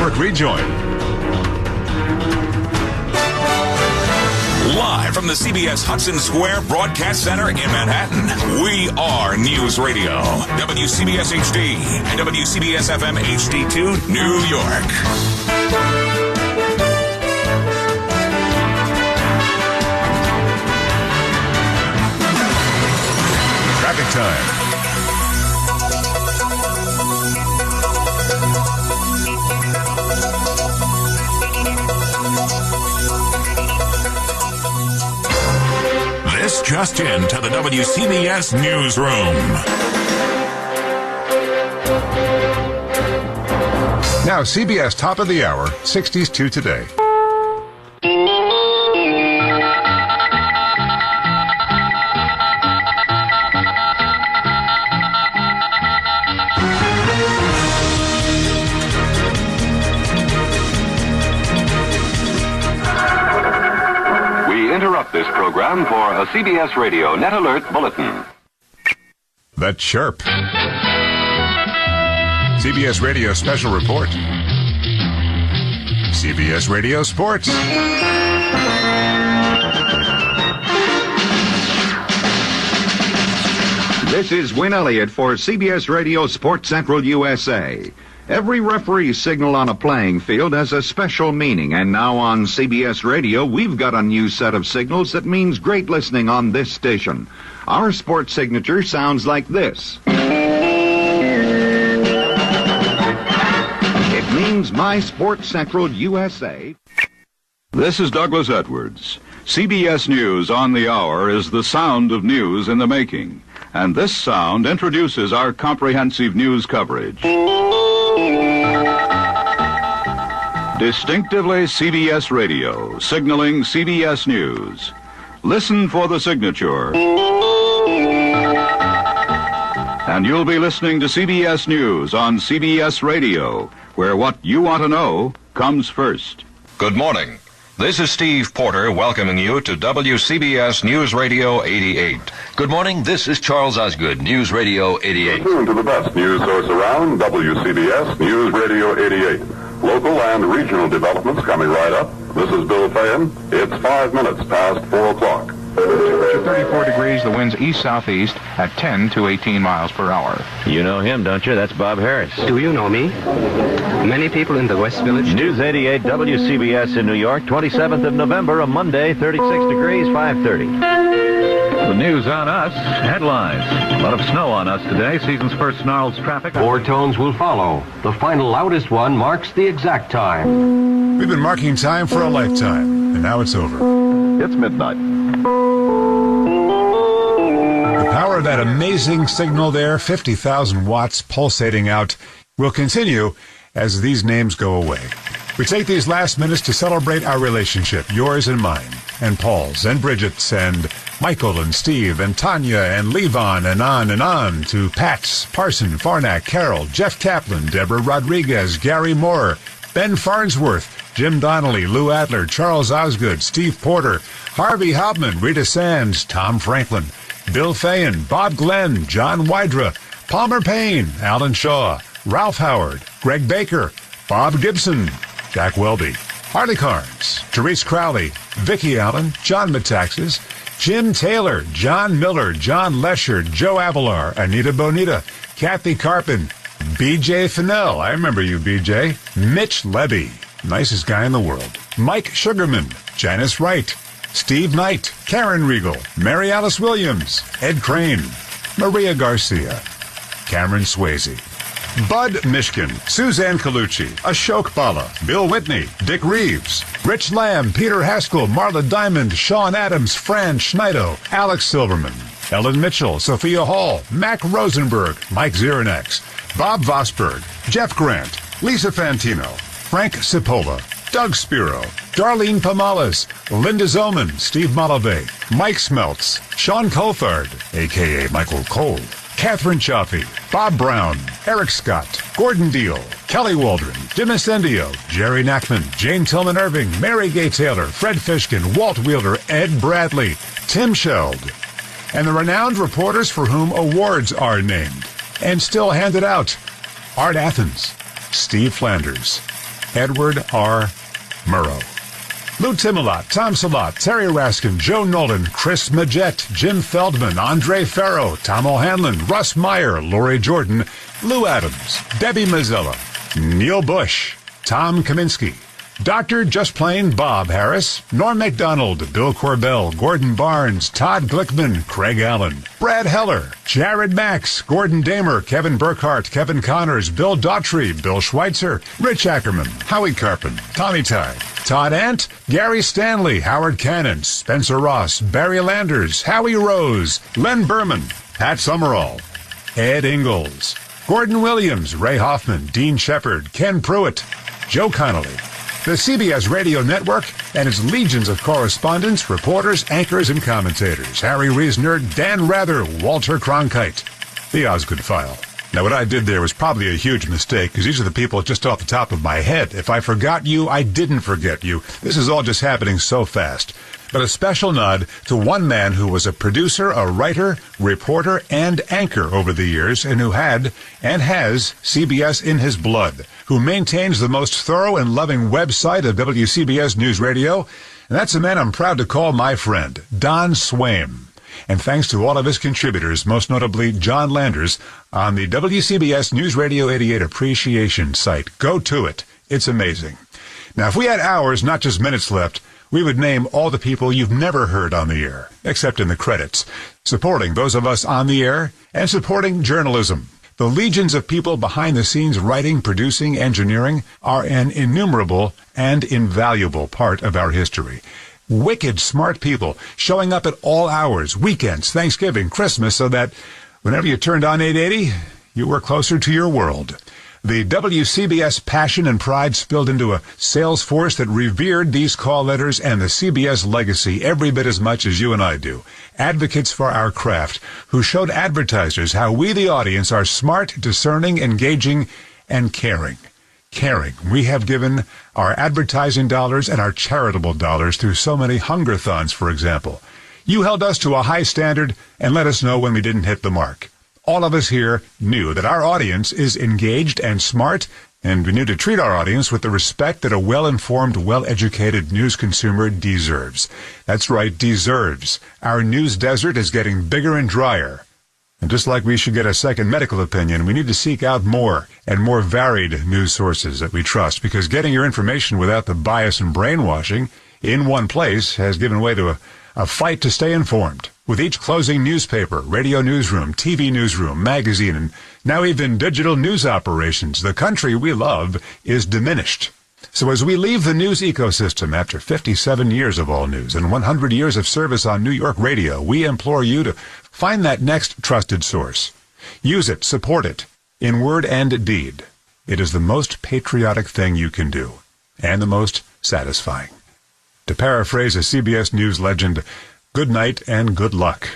Network rejoin. Live from the CBS Hudson Square Broadcast Center in Manhattan, we are News Radio, WCBS HD and WCBS-FM HD2, New York. Traffic time. This just into the WCBS newsroom. Now, CBS Top of the Hour, 60s to today. This program for a CBS Radio Net Alert Bulletin. The Chirp. CBS Radio Special Report. CBS Radio Sports. This is Win Elliott for CBS Radio Sports Central USA. Every referee signal on a playing field has a special meaning, and now on CBS Radio, we've got a new set of signals that means great listening on this station. Our sports signature sounds like this. It means My Sports Central USA. This is Douglas Edwards. CBS News on the Hour is the sound of news in the making, and this sound introduces our comprehensive news coverage. Distinctively CBS Radio, signaling CBS News. Listen for the signature. And you'll be listening to CBS News on CBS Radio, where what you want to know comes first. Good morning. This is Steve Porter welcoming you to WCBS News Radio 88. Good morning. This is Charles Osgood, News Radio 88. Tune to the best news source around, WCBS News Radio 88. Local and regional developments coming right up. This is Bill Fayen. It's 5 minutes past 4 o'clock. Temperature 34 degrees, the winds east-southeast at 10 to 18 miles per hour. You know him, don't you? That's Bob Harris. Do you know me? Many people in the West Village. News 88 WCBS in New York, 27th of November, a Monday, 36 degrees, 5:30. The news on us, headlines. A lot of snow on us today. Season's first snarls traffic. 4 tones will follow. The final loudest one marks the exact time. We've been marking time for a lifetime, and now it's over. It's midnight. The power of that amazing signal there, 50,000 watts pulsating out, will continue as these names go away. We take these last minutes to celebrate our relationship, yours and mine, and Paul's, and Bridget's, and Michael, and Steve, and Tanya, and Levon, and on, to Pat's, Parson, Farnack, Carol, Jeff Kaplan, Deborah Rodriguez, Gary Moore, Ben Farnsworth, Jim Donnelly, Lou Adler, Charles Osgood, Steve Porter, Harvey Hauptman, Rita Sands, Tom Franklin, Bill Fayen, Bob Glenn, John Wydra, Palmer Payne, Alan Shaw, Ralph Howard, Greg Baker, Bob Gibson, Jack Welby, Harley Carnes, Therese Crowley, Vicki Allen, John Metaxas, Jim Taylor, John Miller, John Lesher, Joe Avalar, Anita Bonita, Kathy Carpin, B.J. Fennell, I remember you, B.J., Mitch Levy, nicest guy in the world, Mike Sugarman, Janice Wright, Steve Knight, Karen Riegel, Mary Alice Williams, Ed Crane, Maria Garcia, Cameron Swayze, Bud Mishkin, Suzanne Colucci, Ashok Bala, Bill Whitney, Dick Reeves, Rich Lamb, Peter Haskell, Marla Diamond, Sean Adams, Fran Schneido, Alex Silverman, Ellen Mitchell, Sophia Hall, Mac Rosenberg, Mike Ziranex, Bob Vosberg, Jeff Grant, Lisa Fantino, Frank Cipolla, Doug Spiro, Darlene Pamales, Linda Zoman, Steve Malave, Mike Smeltz, Sean Coulthard, a.k.a. Michael Cole, Catherine Chaffee, Bob Brown, Eric Scott, Gordon Deal, Kelly Waldron, Jim Incendio, Jerry Knackman, Jane Tillman Irving, Mary Gay Taylor, Fred Fishkin, Walt Wheeler, Ed Bradley, Tim Sheld, and the renowned reporters for whom awards are named and still handed out. Art Athens, Steve Flanders, Edward R. Murrow. Lou Timolot, Tom Salat, Terry Raskin, Joe Nolan, Chris Majette, Jim Feldman, Andre Farrow, Tom O'Hanlon, Russ Meyer, Lori Jordan, Lou Adams, Debbie Mazzella, Neil Bush, Tom Kaminsky, Dr. Just Plain Bob Harris, Norm MacDonald, Bill Corbell, Gordon Barnes, Todd Glickman, Craig Allen, Brad Heller, Jared Max, Gordon Damer, Kevin Burkhart, Kevin Connors, Bill Daughtry, Bill Schweitzer, Rich Ackerman, Howie Carpin, Tommy Tide, Todd Ant, Gary Stanley, Howard Cannon, Spencer Ross, Barry Landers, Howie Rose, Len Berman, Pat Summerall, Ed Ingalls, Gordon Williams, Ray Hoffman, Dean Shepard, Ken Pruitt, Joe Connolly, the CBS Radio Network and its legions of correspondents, reporters, anchors, and commentators. Harry Reisner, Dan Rather, Walter Cronkite. The Osgood File. Now, what I did there was probably a huge mistake, because these are the people just off the top of my head. If I forgot you, I didn't forget you. This is all just happening so fast. But a special nod to one man who was a producer, a writer, reporter, and anchor over the years, and who had, and has, CBS in his blood, who maintains the most thorough and loving website of WCBS News Radio, and that's a man I'm proud to call my friend, Don Swaim. And thanks to all of his contributors, most notably John Landers, on the WCBS News Radio 88 Appreciation site. Go to it. It's amazing. Now, if we had hours, not just minutes left, we would name all the people you've never heard on the air, except in the credits, supporting those of us on the air and supporting journalism. The legions of people behind the scenes writing, producing, engineering are an innumerable and invaluable part of our history. Wicked smart people showing up at all hours, weekends, Thanksgiving, Christmas, so that whenever you turned on 880, you were closer to your world. The WCBS passion and pride spilled into a sales force that revered these call letters and the CBS legacy every bit as much as you and I do. Advocates for our craft who showed advertisers how we, the audience, are smart, discerning, engaging, and caring. Caring. We have given our advertising dollars and our charitable dollars through so many hungerthons, for example. You held us to a high standard and let us know when we didn't hit the mark. All of us here knew that our audience is engaged and smart, and we knew to treat our audience with the respect that a well-informed, well-educated news consumer deserves. That's right, deserves. Our news desert is getting bigger and drier. And just like we should get a second medical opinion, we need to seek out more and more varied news sources that we trust, because getting your information without the bias and brainwashing in one place has given way to a fight to stay informed. With each closing newspaper, radio newsroom, TV newsroom, magazine, and now even digital news operations, the country we love is diminished. So as we leave the news ecosystem after 57 years of all news and 100 years of service on New York radio, we implore you to find that next trusted source. Use it, support it, in word and deed. It is the most patriotic thing you can do, and the most satisfying. To paraphrase a CBS News legend, good night and good luck.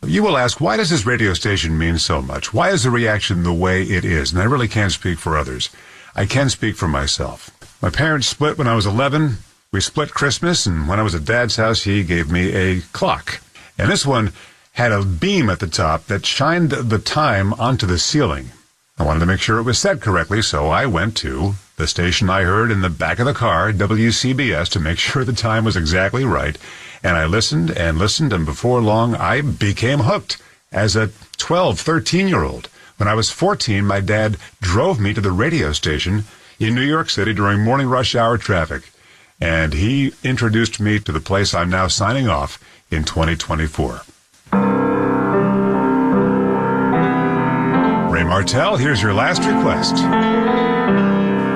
You will ask, why does this radio station mean so much? Why is the reaction the way it is? And I really can't speak for others. I can speak for myself. My parents split when I was 11. We split Christmas, and when I was at Dad's house, he gave me a clock. And this one had a beam at the top that shined the time onto the ceiling. I wanted to make sure it was set correctly, so I went to the station I heard in the back of the car, WCBS, to make sure the time was exactly right. And I listened and listened, and before long, I became hooked as a 12, 13-year-old. When I was 14, my dad drove me to the radio station in New York City during morning rush hour traffic, and he introduced me to the place I'm now signing off in 2024. Ray Martell, here's your last request.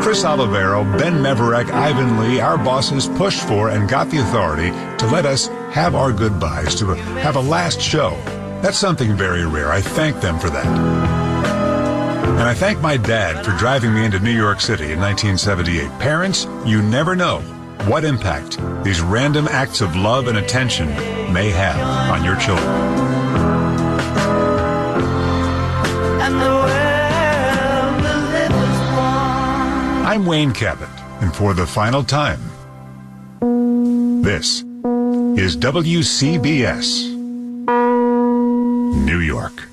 Chris Olivero, Ben Meverek, Ivan Lee, our bosses pushed for and got the authority to let us have our goodbyes, to have a last show. That's something very rare. I thank them for that. And I thank my dad for driving me into New York City in 1978. Parents, you never know what impact these random acts of love and attention may have on your children. I'm Wayne Cabot, and for the final time, this is WCBS New York.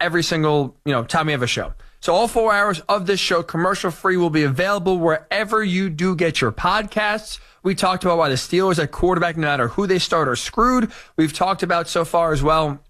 every single time we have a show. So all 4 hours of this show, commercial free, will be available wherever you do get your podcasts. We talked about why the Steelers at quarterback, no matter who they start, are screwed. We've talked about so far as well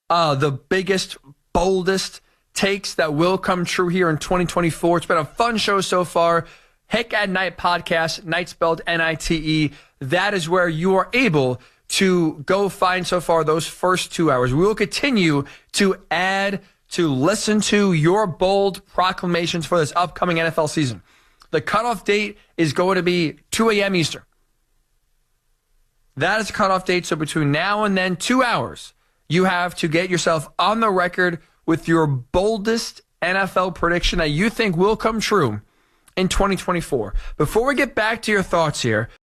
the biggest, boldest takes that will come true here in 2024. It's been a fun show so far. Hick at Night podcast, Night spelled N-I-T-E. That is where you are able to go find so far those first 2 hours. We will continue to add to listen to your bold proclamations for this upcoming NFL season. The cutoff date is going to be 2 a.m. Eastern. That is the cutoff date. So between now and then, 2 hours, you have to get yourself on the record with your boldest NFL prediction that you think will come true in 2024. Before we get back to your thoughts here,